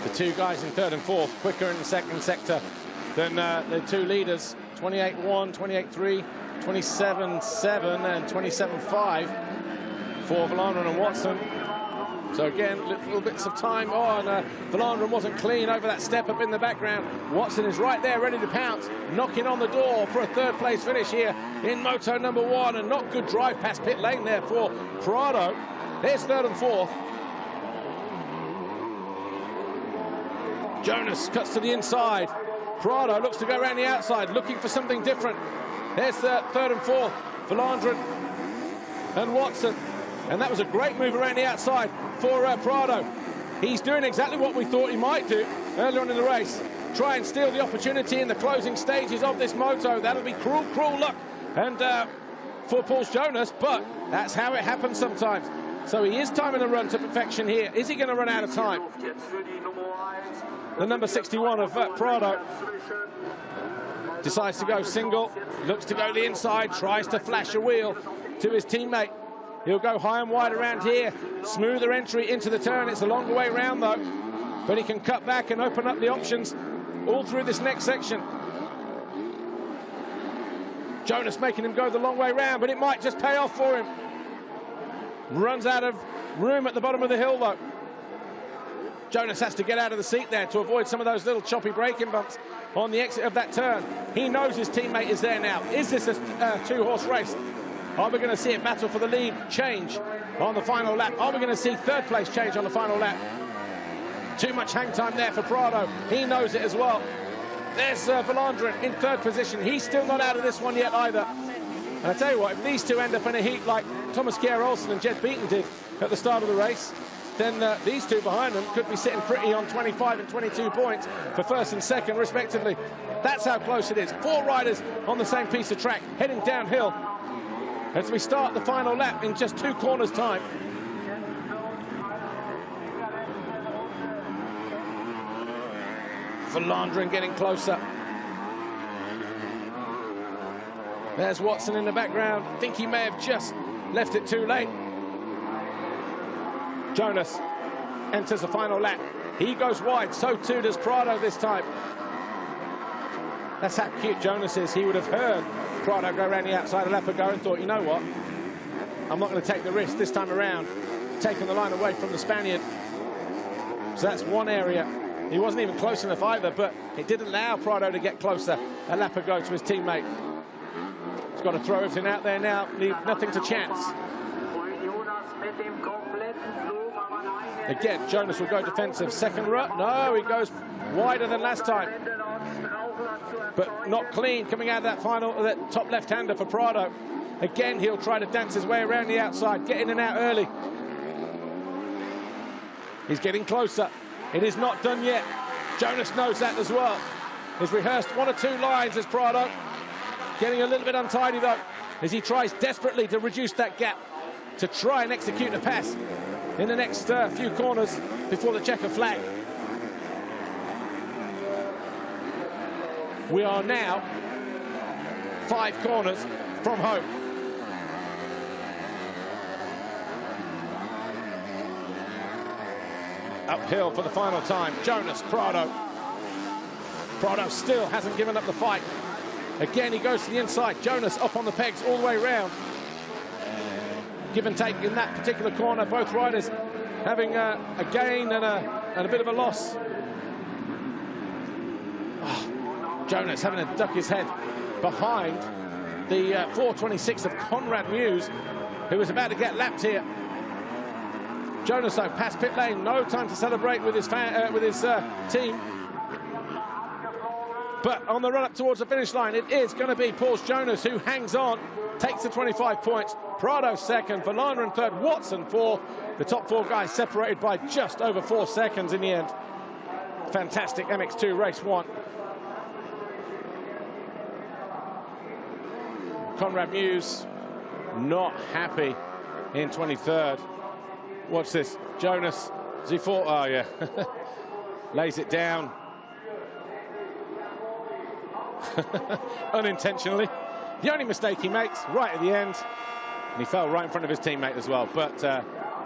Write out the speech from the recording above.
The two guys in third and fourth, quicker in the second sector than the two leaders, 28.1, 28.3, 27.7 and 27.5 for Vlaanderen and Watson. So again, little bits of time. Oh, and Vlaanderen wasn't clean over that step up in the background. Watson is right there, ready to pounce, knocking on the door for a third place finish here in Moto number 1. And not good drive past pit lane there for Prado. There's third and fourth. Jonass cuts to the inside. Prado looks to go around the outside, looking for something different. There's third and fourth. Vlaanderen and Watson. And that was a great move around the outside for Prado. He's doing exactly what we thought he might do earlier on in the race. Try and steal the opportunity in the closing stages of this moto. That'll be cruel, cruel luck and for Paul Jonass, but that's how it happens sometimes. So he is timing a run to perfection here. Is he going to run out of time? The number 61 of Prado decides to go single, looks to go the inside, tries to flash a wheel to his teammate. He'll go high and wide around here. Smoother entry into the turn. It's a longer way round, though. But he can cut back and open up the options all through this next section. Jonass making him go the long way round, but it might just pay off for him. Runs out of room at the bottom of the hill, though. Jonass has to get out of the seat there to avoid some of those little choppy braking bumps on the exit of that turn. He knows his teammate is there now. Is this a two-horse race? Are we going to see it battle for the lead change on the final lap? Are we going to see third place change on the final lap? Too much hang time there for Prado. He knows it as well. There's Vlaanderen in third position. He's still not out of this one yet either. And I tell you what, if these two end up in a heat like Thomas Kjær-Olsen and Jed Beaton did at the start of the race, then these two behind them could be sitting pretty on 25 and 22 points for first and second, respectively. That's how close it is. 4 riders on the same piece of track, heading downhill as we start the final lap in just 2 corners' time. Vlaanderen getting closer. There's Watson in the background. I think he may have just left it too late. Jonass enters the final lap. He goes wide, so too does Prado this time. That's how cute Jonass is. He would have heard Prado go around the outside a lap ago and thought, you know what? I'm not going to take the risk this time around, taking the line away from the Spaniard. So that's one area. He wasn't even close enough either, but it didn't allow Prado to get closer a lap ago to his teammate. He's got to throw everything out there now, leave nothing to chance. Again, Jonass will go defensive. Second rut. No, he goes wider than last time. But not clean coming out of that final, that top left-hander for Prado. Again, he'll try to dance his way around the outside, get in and out early. He's getting closer. It is not done yet. Jonass knows that as well. He's rehearsed 1 or 2 lines as Prado. Getting a little bit untidy, though, as he tries desperately to reduce that gap, to try and execute a pass in the next few corners before the checker flag. We are now 5 corners from home. Uphill for the final time. Jonass, Prado. Prado still hasn't given up the fight. Again, he goes to the inside. Jonass up on the pegs all the way around. Give and take in that particular corner. Both riders having a gain and a bit of a loss. Oh, Jonass having to duck his head behind the 426 of Conrad Muse, who was about to get lapped here. Jonass, though, past pit lane. No time to celebrate with his team. But on the run up towards the finish line, it is going to be Paul Jonass who hangs on, takes the 25 points. Prado second, Vlaanderen third, Watson fourth. The top 4 guys separated by just over 4 seconds in the end. Fantastic MX2 race 1. Conrad Muse not happy in 23rd. Watch this, Jonass, Z4, oh yeah, lays it down. Unintentionally. The only mistake he makes right at the end, and he fell right in front of his teammate as well. But